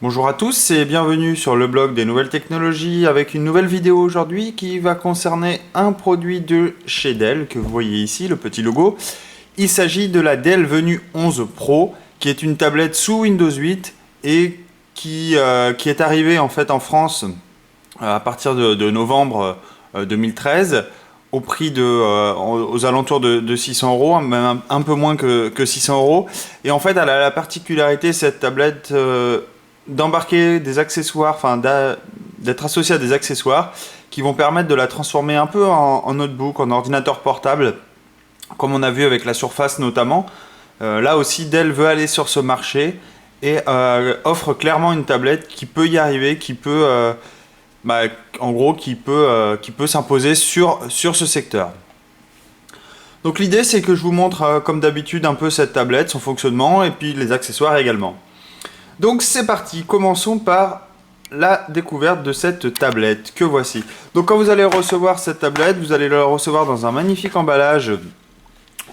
Bonjour à tous et bienvenue sur le blog des nouvelles technologies avec une nouvelle vidéo aujourd'hui qui va concerner un produit de chez Dell que vous voyez ici, le petit logo. Il s'agit de la Dell Venue 11 Pro qui est une tablette sous Windows 8 et qui est arrivée en fait en France à partir de novembre 2013 au prix aux alentours de 600 euros, même un peu moins que 600 euros. Et en fait, elle a la particularité, cette tablette, d'embarquer des accessoires, enfin d'être associé à des accessoires qui vont permettre de la transformer un peu en notebook, en ordinateur portable, comme on a vu avec la Surface notamment. Là aussi, Dell veut aller sur ce marché et offre clairement une tablette qui peut y arriver, en gros, qui peut s'imposer sur ce secteur. Donc l'idée, c'est que je vous montre, comme d'habitude, un peu cette tablette, son fonctionnement et puis les accessoires également. Donc c'est parti, commençons par la découverte de cette tablette que voici. Donc quand vous allez recevoir cette tablette, vous allez la recevoir dans un magnifique emballage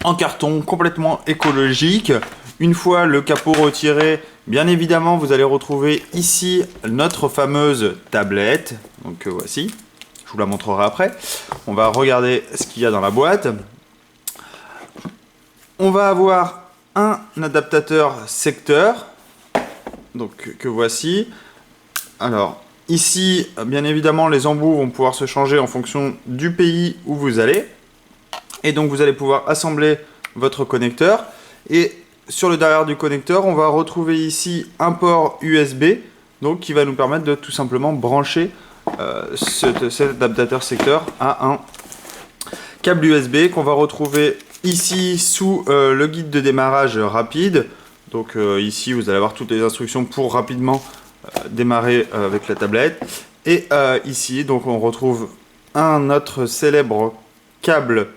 en carton complètement écologique. Une fois le capot retiré, bien évidemment, vous allez retrouver ici notre fameuse tablette. Donc voici, je vous la montrerai après. On va regarder ce qu'il y a dans la boîte. On va avoir un adaptateur secteur. Donc que voici. Alors ici, bien évidemment, les embouts vont pouvoir se changer en fonction du pays où vous allez. Et donc vous allez pouvoir assembler votre connecteur. Et sur le derrière du connecteur, on va retrouver ici un port USB, donc qui va nous permettre de tout simplement brancher cet adaptateur secteur à un câble USB qu'on va retrouver ici sous le guide de démarrage rapide. Donc ici, vous allez avoir toutes les instructions pour rapidement démarrer avec la tablette. Et ici, donc on retrouve notre célèbre câble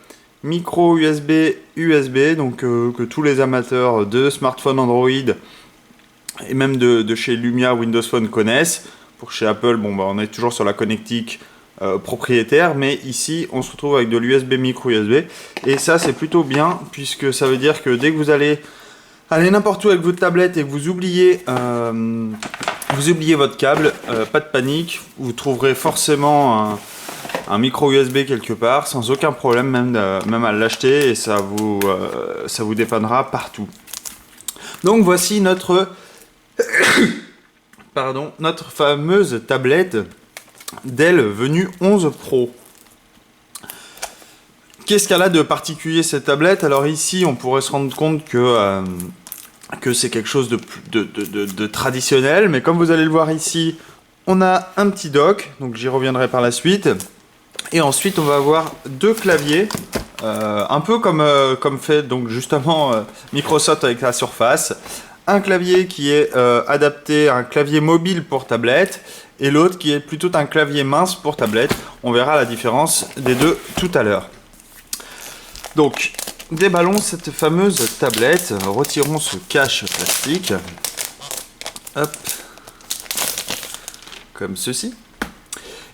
micro USB, donc que tous les amateurs de smartphones Android et même de chez Lumia Windows Phone connaissent. Pour chez Apple, on est toujours sur la connectique propriétaire, mais ici on se retrouve avec de l'USB micro USB. Et ça, c'est plutôt bien, puisque ça veut dire que dès que vous allez n'importe où avec votre tablette et que vous oubliez votre câble, pas de panique, vous trouverez forcément un micro USB quelque part, sans aucun problème, même à l'acheter, et ça vous dépannera partout. Donc voici notre fameuse tablette Dell Venue 11 Pro. Qu'est-ce qu'elle a de particulier cette tablette? Alors ici, on pourrait se rendre compte que c'est quelque chose de traditionnel, mais comme vous allez le voir ici, on a un petit dock, donc j'y reviendrai par la suite. Et ensuite, on va avoir deux claviers, un peu comme fait donc justement Microsoft avec la Surface. Un clavier qui est adapté à un clavier mobile pour tablette, et l'autre qui est plutôt un clavier mince pour tablette. On verra la différence des deux tout à l'heure. Donc, déballons cette fameuse tablette, retirons ce cache plastique, hop, comme ceci.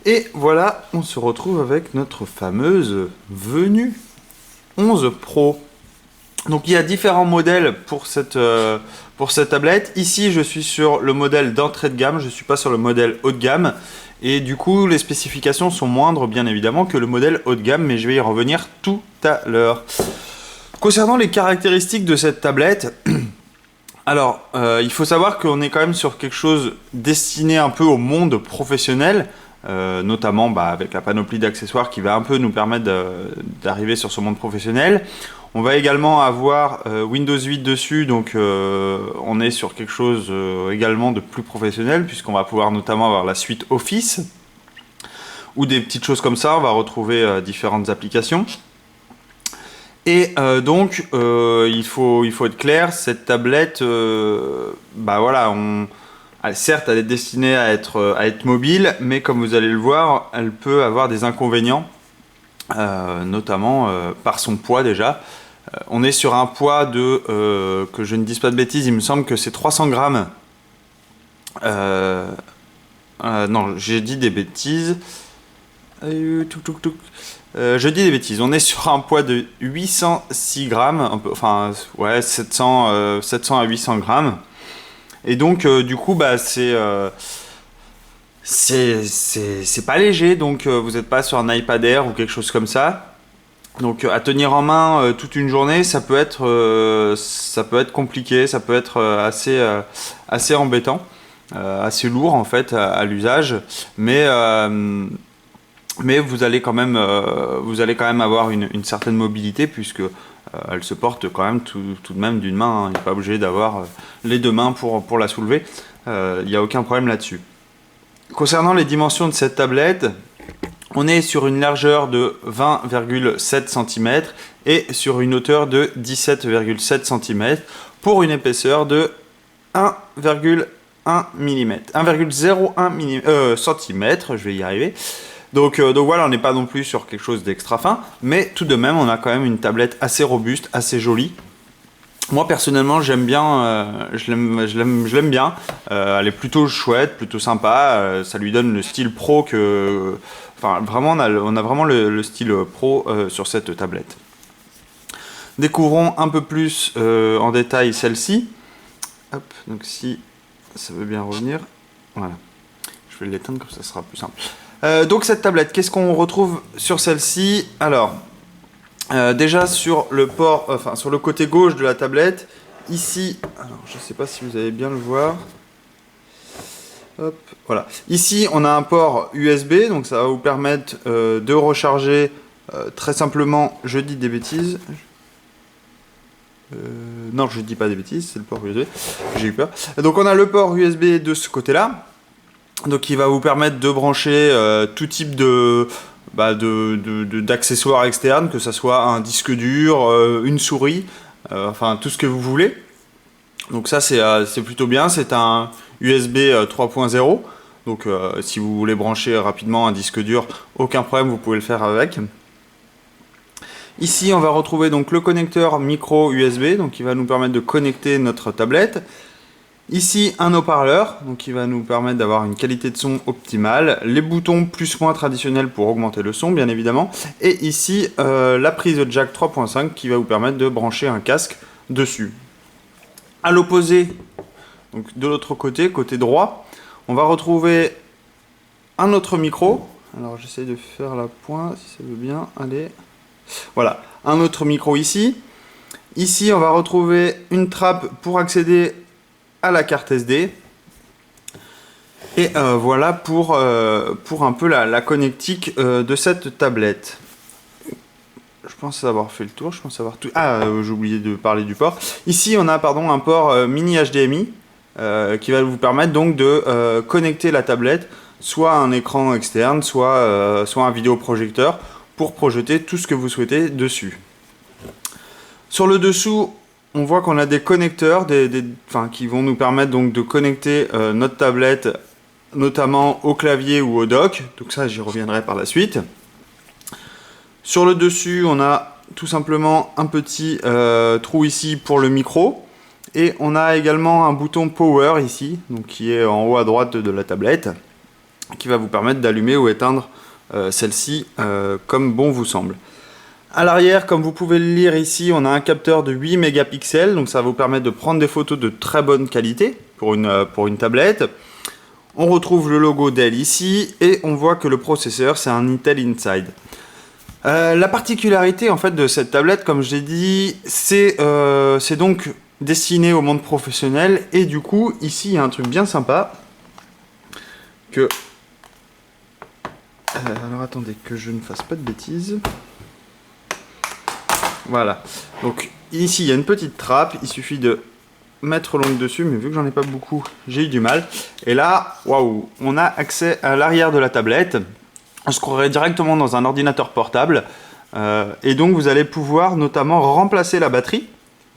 Et voilà, on se retrouve avec notre fameuse Venue 11 Pro. Donc il y a différents modèles pour cette tablette. Ici, je suis sur le modèle d'entrée de gamme, je ne suis pas sur le modèle haut de gamme. Et du coup, les spécifications sont moindres, bien évidemment, que le modèle haut de gamme, mais je vais y revenir tout à l'heure. Concernant les caractéristiques de cette tablette, alors, il faut savoir qu'on est quand même sur quelque chose destiné un peu au monde professionnel, notamment avec la panoplie d'accessoires qui va un peu nous permettre d'arriver sur ce monde professionnel. On va également avoir Windows 8 dessus, donc on est sur quelque chose également de plus professionnel, puisqu'on va pouvoir notamment avoir la suite Office, ou des petites choses comme ça, on va retrouver différentes applications. Et donc, il faut être clair, cette tablette, certes, elle est destinée à être mobile, mais comme vous allez le voir, elle peut avoir des inconvénients, notamment par son poids déjà. On est sur un poids que je ne dise pas de bêtises, il me semble que c'est 300 grammes. Non, j'ai dit des bêtises. Je dis des bêtises, on est sur un poids de 806 grammes, 700 à 800 grammes. Et donc du coup bah c'est pas léger, donc vous n'êtes pas sur un iPad Air ou quelque chose comme ça. Donc à tenir en main toute une journée, ça peut être compliqué, ça peut être assez embêtant, assez lourd en fait à l'usage, mais vous allez quand même avoir une certaine mobilité puisque elle se porte quand même tout de même d'une main, hein. Il n'est pas obligé d'avoir les deux mains pour la soulever, il n'y a aucun problème là-dessus. Concernant les dimensions de cette tablette, on est sur une largeur de 20,7 cm et sur une hauteur de 17,7 cm pour une épaisseur de 1,1 mm, 1,01 cm, je vais y arriver. Donc voilà, on n'est pas non plus sur quelque chose d'extra fin, mais tout de même, on a quand même une tablette assez robuste, assez jolie. Moi personnellement j'aime bien, je l'aime bien, elle est plutôt chouette, plutôt sympa, ça lui donne le style pro que... Enfin vraiment on a vraiment le style pro sur cette tablette. Découvrons un peu plus en détail celle-ci. Hop, donc si ça veut bien revenir, voilà. Je vais l'éteindre comme ça sera plus simple. Donc cette tablette, qu'est-ce qu'on retrouve sur celle-ci? Alors... déjà sur le port, sur le côté gauche de la tablette, ici, alors je ne sais pas si vous allez bien le voir. Hop, voilà. Ici, on a un port USB, donc ça va vous permettre de recharger très simplement. Je dis des bêtises. Non, je dis pas des bêtises, c'est le port USB. J'ai eu peur. Donc on a le port USB de ce côté-là, donc qui va vous permettre de brancher tout type d'accessoires externes, que ce soit un disque dur, une souris, enfin tout ce que vous voulez. Donc ça c'est plutôt bien, c'est un USB 3.0, donc si vous voulez brancher rapidement un disque dur, aucun problème, vous pouvez le faire avec. Ici on va retrouver donc le connecteur micro USB, donc qui va nous permettre de connecter notre tablette. Ici un haut-parleur, donc qui va nous permettre d'avoir une qualité de son optimale, les boutons plus-moins traditionnels pour augmenter le son bien évidemment, et ici la prise jack 3.5 qui va vous permettre de brancher un casque dessus. À l'opposé, donc de l'autre côté, côté droit, on va retrouver un autre micro. Alors j'essaie de faire la pointe si ça veut bien, allez. Voilà, un autre micro ici. Ici on va retrouver une trappe pour accéder à la carte SD. Et voilà pour un peu la connectique de cette tablette. Je pense avoir fait le tour, je pense avoir tout... Ah, j'ai oublié de parler du port. Ici on a un port mini HDMI qui va vous permettre donc de connecter la tablette soit à un écran externe, soit un vidéoprojecteur pour projeter tout ce que vous souhaitez dessus. Sur le dessous, on voit qu'on a des connecteurs qui vont nous permettre donc de connecter notre tablette notamment au clavier ou au dock. Donc ça, j'y reviendrai par la suite. Sur le dessus, on a tout simplement un petit trou ici pour le micro. Et on a également un bouton Power ici, donc qui est en haut à droite de la tablette, qui va vous permettre d'allumer ou éteindre celle-ci comme bon vous semble. À l'arrière, comme vous pouvez le lire ici, on a un capteur de 8 mégapixels, donc ça va vous permettre de prendre des photos de très bonne qualité pour une tablette. On retrouve le logo Dell ici, et on voit que le processeur, c'est un Intel Inside. La particularité en fait de cette tablette, comme je l'ai dit, c'est donc destiné au monde professionnel, et du coup, ici, il y a un truc bien sympa, que... alors attendez, que je ne fasse pas de bêtises... Voilà, donc ici il y a une petite trappe, il suffit de mettre l'ongle dessus, mais vu que j'en ai pas beaucoup, j'ai eu du mal. Et là, waouh, on a accès à l'arrière de la tablette, on se croirait directement dans un ordinateur portable, et donc vous allez pouvoir notamment remplacer la batterie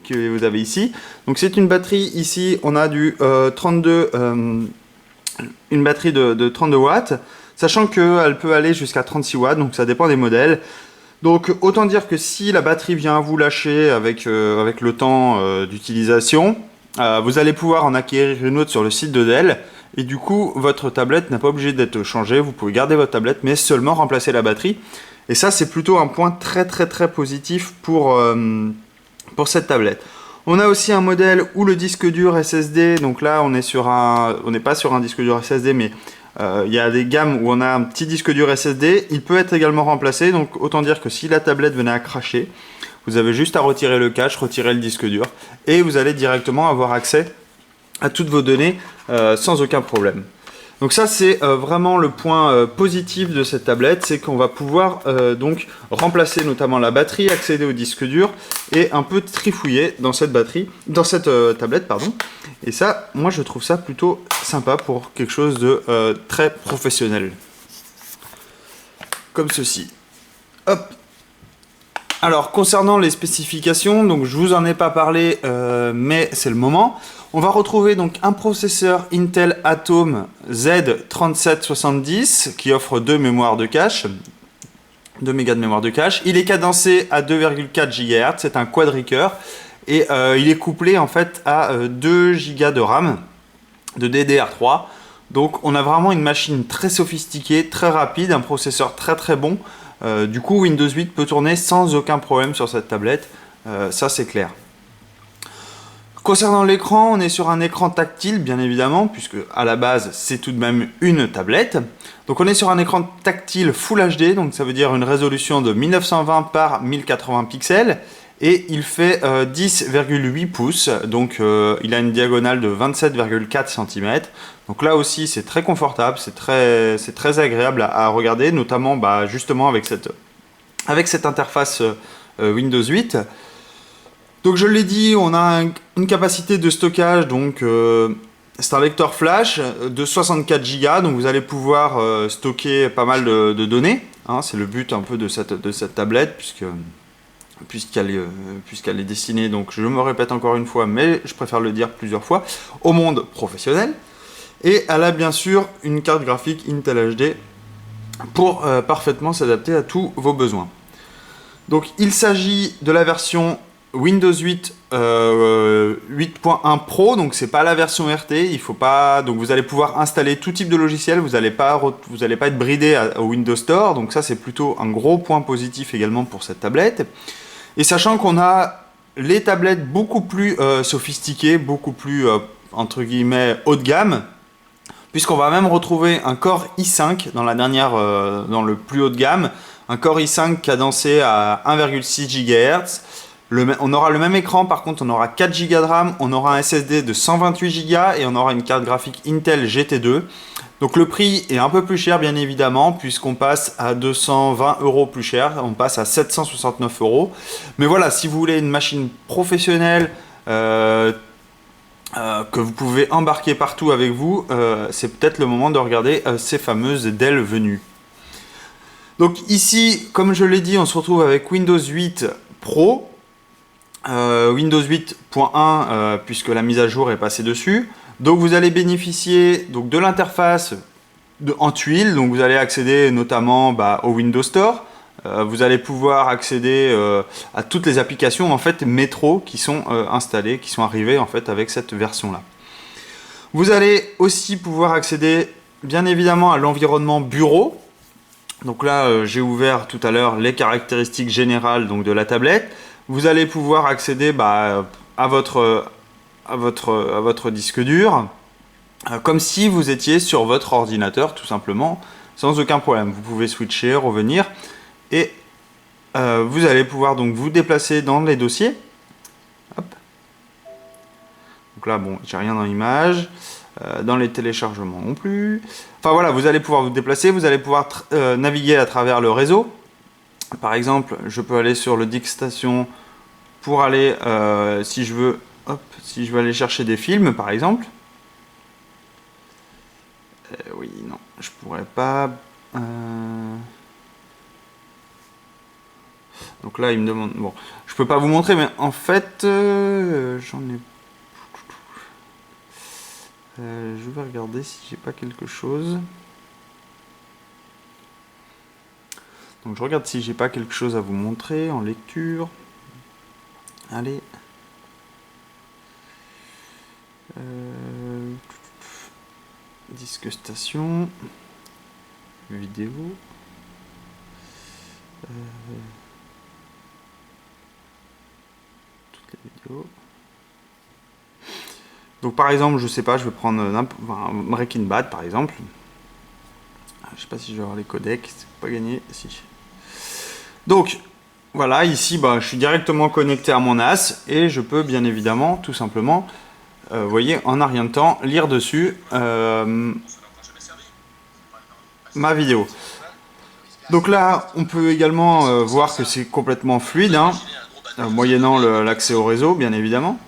que vous avez ici. Donc c'est une batterie, ici on a une batterie de 32 watts, sachant qu'elle peut aller jusqu'à 36 watts, donc ça dépend des modèles. Donc autant dire que si la batterie vient à vous lâcher avec le temps d'utilisation, vous allez pouvoir en acquérir une autre sur le site de Dell, et du coup votre tablette n'est pas obligée d'être changée, vous pouvez garder votre tablette mais seulement remplacer la batterie, et ça c'est plutôt un point très positif pour cette tablette. On a aussi un modèle où le disque dur SSD, donc là on n'est pas sur un disque dur SSD, mais il y a des gammes où on a un petit disque dur SSD, il peut être également remplacé, donc autant dire que si la tablette venait à cracher, vous avez juste à retirer le cache, retirer le disque dur, et vous allez directement avoir accès à toutes vos données sans aucun problème. Donc ça c'est vraiment le point positif de cette tablette, c'est qu'on va pouvoir donc remplacer notamment la batterie, accéder au disque dur et un peu trifouiller dans cette tablette pardon. Et ça, moi je trouve ça plutôt sympa pour quelque chose de très professionnel. Comme ceci. Hop. Alors concernant les spécifications, donc je vous en ai pas parlé, mais c'est le moment. On va retrouver donc un processeur Intel Atom Z3770 qui offre 2 mémoires de cache, 2 mégas de mémoire de cache. Il est cadencé à 2,4 GHz, c'est un quadricœur et il est couplé en fait à 2 Go de RAM de DDR3. Donc on a vraiment une machine très sophistiquée, très rapide, un processeur très très bon. Du coup Windows 8 peut tourner sans aucun problème sur cette tablette, ça c'est clair. Concernant l'écran, on est sur un écran tactile bien évidemment, puisque à la base c'est tout de même une tablette. Donc on est sur un écran tactile Full HD, donc ça veut dire une résolution de 1920 par 1080 pixels, et il fait 10,8 pouces, donc il a une diagonale de 27,4 cm. Donc là aussi c'est très confortable, c'est très agréable à regarder, notamment justement avec cette interface Windows 8. Donc je l'ai dit, on a une capacité de stockage, donc c'est un lecteur flash de 64 Go, donc vous allez pouvoir stocker pas mal de données, hein, c'est le but un peu de cette tablette, puisqu'elle est destinée, donc je me répète encore une fois, mais je préfère le dire plusieurs fois, au monde professionnel. Et elle a bien sûr une carte graphique Intel HD pour parfaitement s'adapter à tous vos besoins. Donc il s'agit de la version Windows 8 8.1 Pro, donc c'est pas la version RT, il faut pas, donc vous allez pouvoir installer tout type de logiciel, vous n'allez pas être bridé au Windows Store, donc ça c'est plutôt un gros point positif également pour cette tablette. Et sachant qu'on a les tablettes beaucoup plus sophistiquées, beaucoup plus entre guillemets haut de gamme, puisqu'on va même retrouver un Core i5 dans le plus haut de gamme, un Core i5 cadencé à 1,6 GHz. On aura le même écran, par contre on aura 4 Go de RAM, on aura un SSD de 128 Go et on aura une carte graphique Intel GT2. Donc le prix est un peu plus cher bien évidemment, puisqu'on passe à 220 € plus cher, on passe à 769 €. Mais voilà, si vous voulez une machine professionnelle que vous pouvez embarquer partout avec vous, c'est peut-être le moment de regarder ces fameuses Dell venues. Donc ici, comme je l'ai dit, on se retrouve avec Windows 8 Pro, Windows 8.1 puisque la mise à jour est passée dessus. Donc vous allez bénéficier donc, de l'interface en tuile, donc vous allez accéder notamment au Windows Store. Vous allez pouvoir accéder à toutes les applications en fait métro qui sont installées, qui sont arrivées en fait avec cette version là. Vous allez aussi pouvoir accéder bien évidemment à l'environnement bureau. Donc là j'ai ouvert tout à l'heure les caractéristiques générales donc, de la tablette. Vous allez pouvoir accéder à votre disque dur comme si vous étiez sur votre ordinateur tout simplement sans aucun problème. Vous pouvez switcher, revenir et vous allez pouvoir donc vous déplacer dans les dossiers. Hop. Donc là bon, j'ai rien dans l'image, dans les téléchargements non plus. Enfin voilà, vous allez pouvoir vous déplacer, vous allez pouvoir naviguer à travers le réseau. Par exemple, je peux aller sur le DiskStation pour aller, si je veux aller chercher des films, par exemple. Oui, non, je pourrais pas. Donc là, il me demande. Bon, je peux pas vous montrer, mais en fait, j'en ai. Je vais regarder si j'ai pas quelque chose. Donc je regarde si j'ai pas quelque chose à vous montrer en lecture. Allez. Disque station. Vidéo. Toutes les vidéos. Donc par exemple, je sais pas, je vais prendre un Breaking Bad par exemple. Je sais pas si je vais avoir les codecs, c'est pas gagné, si. Donc voilà, ici je suis directement connecté à mon NAS et je peux bien évidemment tout simplement, vous voyez, en un rien de temps, lire dessus ma vidéo. Donc là, on peut également voir que c'est complètement fluide, hein, moyennant l'accès au réseau, bien évidemment.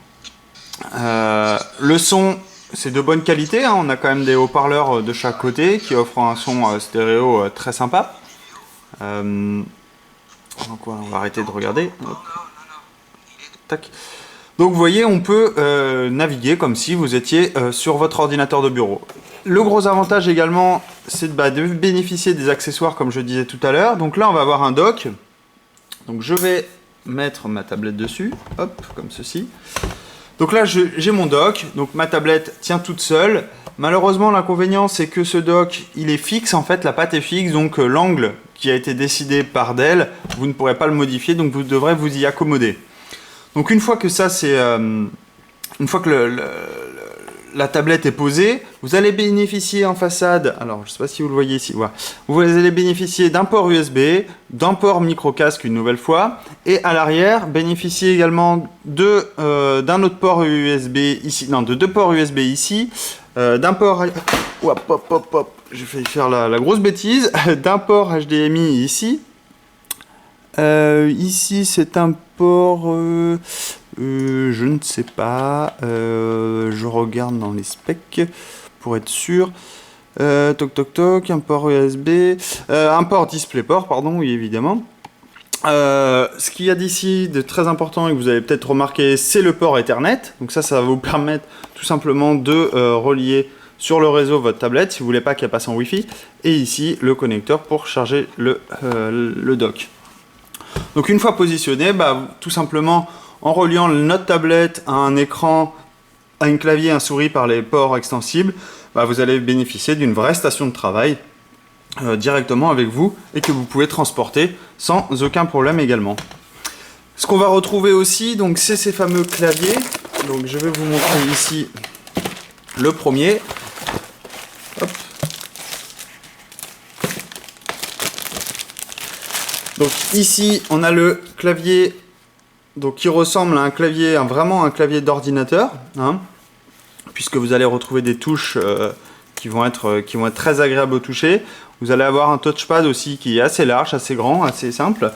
Le son, c'est de bonne qualité, hein, on a quand même des haut-parleurs de chaque côté qui offrent un son stéréo très sympa. Donc voilà, on va arrêter de regarder. Hop. Tac. Donc vous voyez, on peut naviguer comme si vous étiez sur votre ordinateur de bureau. Le gros avantage également, c'est de bénéficier des accessoires comme je disais tout à l'heure. Donc là, on va avoir un dock. Donc je vais mettre ma tablette dessus, hop, comme ceci. Donc là, j'ai mon dock. Donc ma tablette tient toute seule. Malheureusement, l'inconvénient, c'est que ce dock, il est fixe. En fait, la patte est fixe. Donc l'angle qui a été décidé par Dell, vous ne pourrez pas le modifier. Donc vous devrez vous y accommoder. Donc une fois que ça, c'est... une fois que la tablette est posée, vous allez bénéficier en façade, alors je ne sais pas si vous le voyez ici, voilà. Vous allez bénéficier d'un port USB, d'un port micro-casque une nouvelle fois, et à l'arrière, bénéficier également d'un autre port USB ici, non, de deux ports USB ici, d'un port, hop, j'ai failli faire la grosse bêtise, d'un port HDMI ici. Ici c'est un port, je ne sais pas, je regarde dans les specs pour être sûr. Toc, un port USB, un port DisplayPort, pardon, oui évidemment. Ce qu'il y a d'ici de très important et que vous avez peut-être remarqué, c'est le port Ethernet. Donc ça va vous permettre tout simplement de relier sur le réseau votre tablette si vous voulez pas qu'elle passe en Wi-Fi. Et ici le connecteur pour charger le dock. Donc une fois positionné, tout simplement en reliant notre tablette à un écran, à un clavier, un souris par les ports extensibles, vous allez bénéficier d'une vraie station de travail directement avec vous et que vous pouvez transporter sans aucun problème également. Ce qu'on va retrouver aussi, donc c'est ces fameux claviers. Donc je vais vous montrer ici le premier. Hop. Donc ici, on a le clavier donc, qui ressemble à un clavier, vraiment un clavier d'ordinateur, hein, puisque vous allez retrouver des touches qui vont être très agréables au toucher. Vous allez avoir un touchpad aussi qui est assez large, assez grand, assez simple.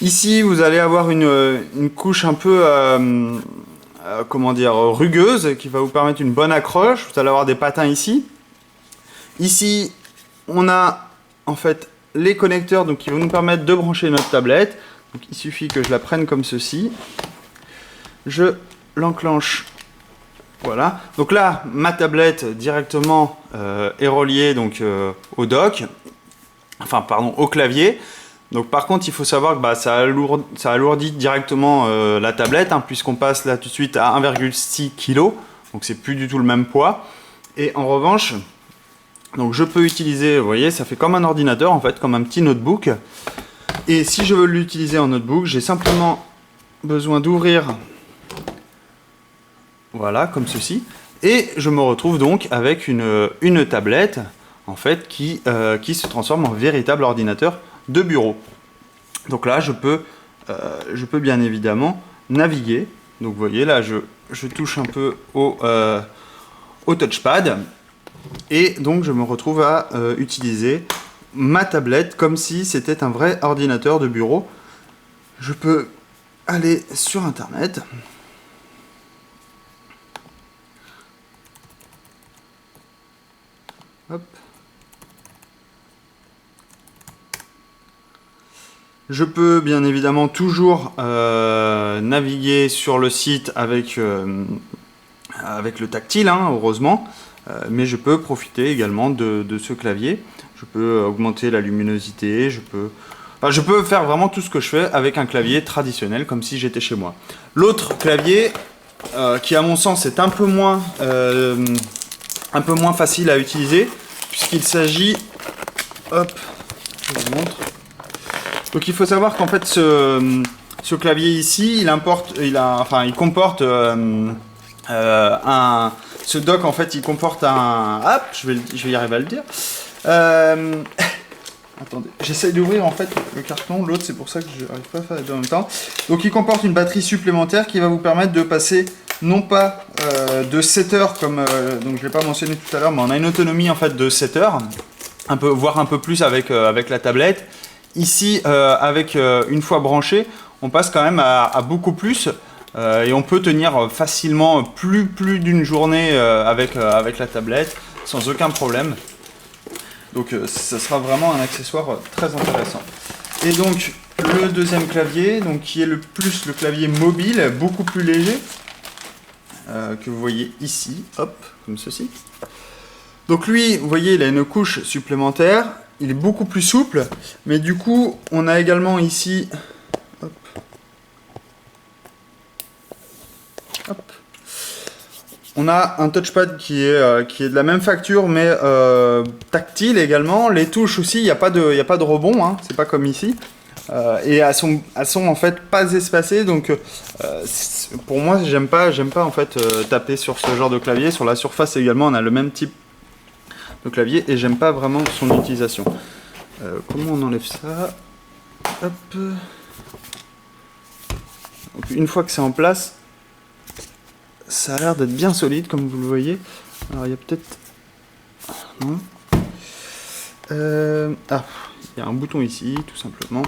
Ici, vous allez avoir une couche un peu comment dire, rugueuse qui va vous permettre une bonne accroche. Vous allez avoir des patins ici. Ici, on a en fait les connecteurs donc, qui vont nous permettre de brancher notre tablette. Donc, il suffit que je la prenne comme ceci. Je l'enclenche. Voilà. Donc là, ma tablette directement est reliée donc, au dock. Enfin, pardon, au clavier. Donc par contre, il faut savoir que ça alourdit directement la tablette, hein, puisqu'on passe là tout de suite à 1,6 kg. Donc c'est plus du tout le même poids. Et en revanche... Donc je peux utiliser, vous voyez, ça fait comme un ordinateur en fait, comme un petit notebook. Et si je veux l'utiliser en notebook, j'ai simplement besoin d'ouvrir, voilà, comme ceci. Et je me retrouve donc avec une tablette, en fait, qui se transforme en véritable ordinateur de bureau. Donc là, je peux bien évidemment naviguer. Donc vous voyez, là, je touche un peu au touchpad. Et donc je me retrouve à utiliser ma tablette comme si c'était un vrai ordinateur de bureau. Je peux aller sur internet. Hop. Je peux bien évidemment toujours naviguer sur le site avec le tactile, hein, heureusement. Mais je peux profiter également de ce clavier. Je peux augmenter la luminosité, je peux faire vraiment tout ce que je fais avec un clavier traditionnel, comme si j'étais chez moi. L'autre clavier, qui à mon sens est un peu moins facile à utiliser, puisqu'il s'agit... Hop, je vous montre. Donc il faut savoir qu'en fait ce clavier ici, il comporte Ce dock en fait il comporte un... Hop, je vais y arriver à le dire. Attendez, j'essaye d'ouvrir en fait le carton, l'autre c'est pour ça que je n'arrive pas à faire les deux en même temps. Donc il comporte une batterie supplémentaire qui va vous permettre de passer non pas de 7 heures comme donc je ne l'ai pas mentionné tout à l'heure, mais on a une autonomie en fait de 7 heures, voire un peu plus avec la tablette. Ici avec une fois branché, on passe quand même à beaucoup plus et on peut tenir facilement plus d'une journée avec la tablette sans aucun problème. Donc ça sera vraiment un accessoire très intéressant. Et donc le deuxième clavier, donc, qui est le clavier mobile, beaucoup plus léger, que vous voyez ici, hop, comme ceci. Donc lui, vous voyez, il a une couche supplémentaire, il est beaucoup plus souple, mais du coup, on a également ici, hop, hop, on a un touchpad qui est de la même facture, mais tactile également. Les touches aussi, il n'y a pas de rebond, hein, c'est pas comme ici. Et elles sont en fait pas espacées, donc pour moi, j'aime pas en fait taper sur ce genre de clavier. Sur la surface également, on a le même type de clavier et j'aime pas vraiment son utilisation. Comment on enlève ça? Hop. Donc, une fois que c'est en place, ça a l'air d'être bien solide comme vous le voyez. Alors il y a peut-être... Non. Ah, il y a un bouton ici, tout simplement.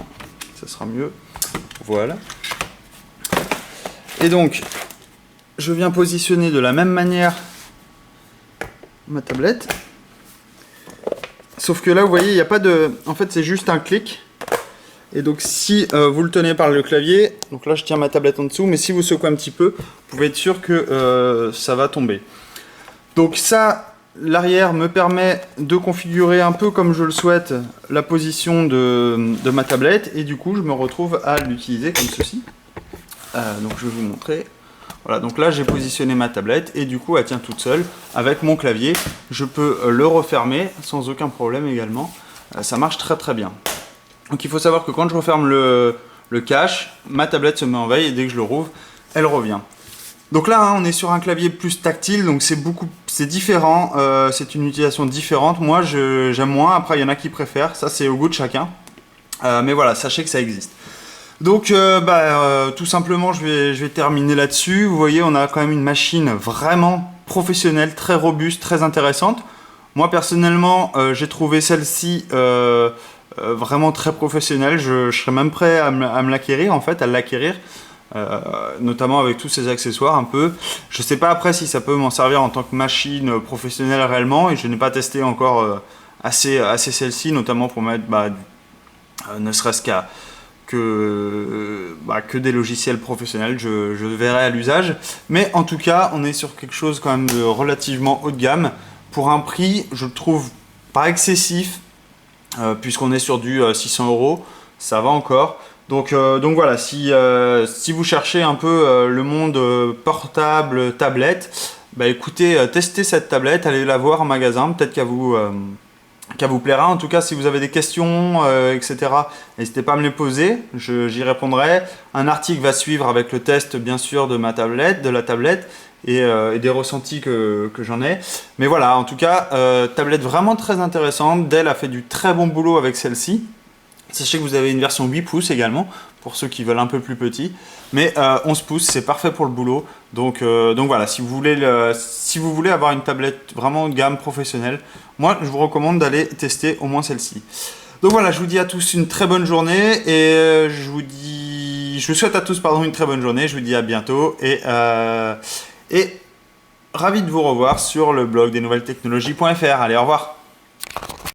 Ça sera mieux. Voilà. Et donc, je viens positionner de la même manière ma tablette. Sauf que là, vous voyez, il n'y a pas de... En fait, c'est juste un clic. Et donc si vous le tenez par le clavier, donc là je tiens ma tablette en dessous, mais si vous secouez un petit peu, vous pouvez être sûr que ça va tomber. Donc ça, l'arrière me permet de configurer un peu comme je le souhaite la position de ma tablette, et du coup je me retrouve à l'utiliser comme ceci. Donc je vais vous montrer. Voilà, donc là j'ai positionné ma tablette, et du coup elle tient toute seule avec mon clavier. Je peux le refermer sans aucun problème également. Ça marche très très bien. Donc il faut savoir que quand je referme le cache, ma tablette se met en veille et dès que je le rouvre, elle revient. Donc là, hein, on est sur un clavier plus tactile, donc c'est différent, c'est une utilisation différente. Moi, j'aime moins. Après, il y en a qui préfèrent. Ça, c'est au goût de chacun. Mais voilà, sachez que ça existe. Donc, tout simplement, je vais terminer là-dessus. Vous voyez, on a quand même une machine vraiment professionnelle, très robuste, très intéressante. Moi, personnellement, j'ai trouvé celle-ci vraiment très professionnelle. Je serais même prêt à me l'acquérir, en fait, à l'acquérir. Notamment avec tous ces accessoires un peu. Je sais pas après si ça peut m'en servir en tant que machine professionnelle réellement, et je n'ai pas testé encore assez celle-ci, notamment pour mettre ne serait-ce que des logiciels professionnels. Je verrai à l'usage, mais en tout cas on est sur quelque chose quand même de relativement haut de gamme pour un prix, je le trouve pas excessif, puisqu'on est sur du 600 €, ça va encore. Donc voilà, si vous cherchez un peu le monde portable, tablette, écoutez, testez cette tablette, allez la voir en magasin, peut-être qu'elle vous plaira. En tout cas, si vous avez des questions, etc., n'hésitez pas à me les poser, j'y répondrai. Un article va suivre avec le test, bien sûr, de la tablette, et des ressentis que j'en ai. Mais voilà, en tout cas, tablette vraiment très intéressante. Dell a fait du très bon boulot avec celle-ci. Sachez que vous avez une version 8 pouces également, pour ceux qui veulent un peu plus petit. Mais 11 pouces, c'est parfait pour le boulot. Donc voilà, si vous voulez avoir une tablette vraiment haut de gamme professionnelle, moi je vous recommande d'aller tester au moins celle-ci. Donc voilà, je vous dis à tous une très bonne journée, et je vous souhaite à tous une très bonne journée. Je vous dis à bientôt, et ravi de vous revoir sur le blog desnouvellestechnologies.fr. Allez, au revoir.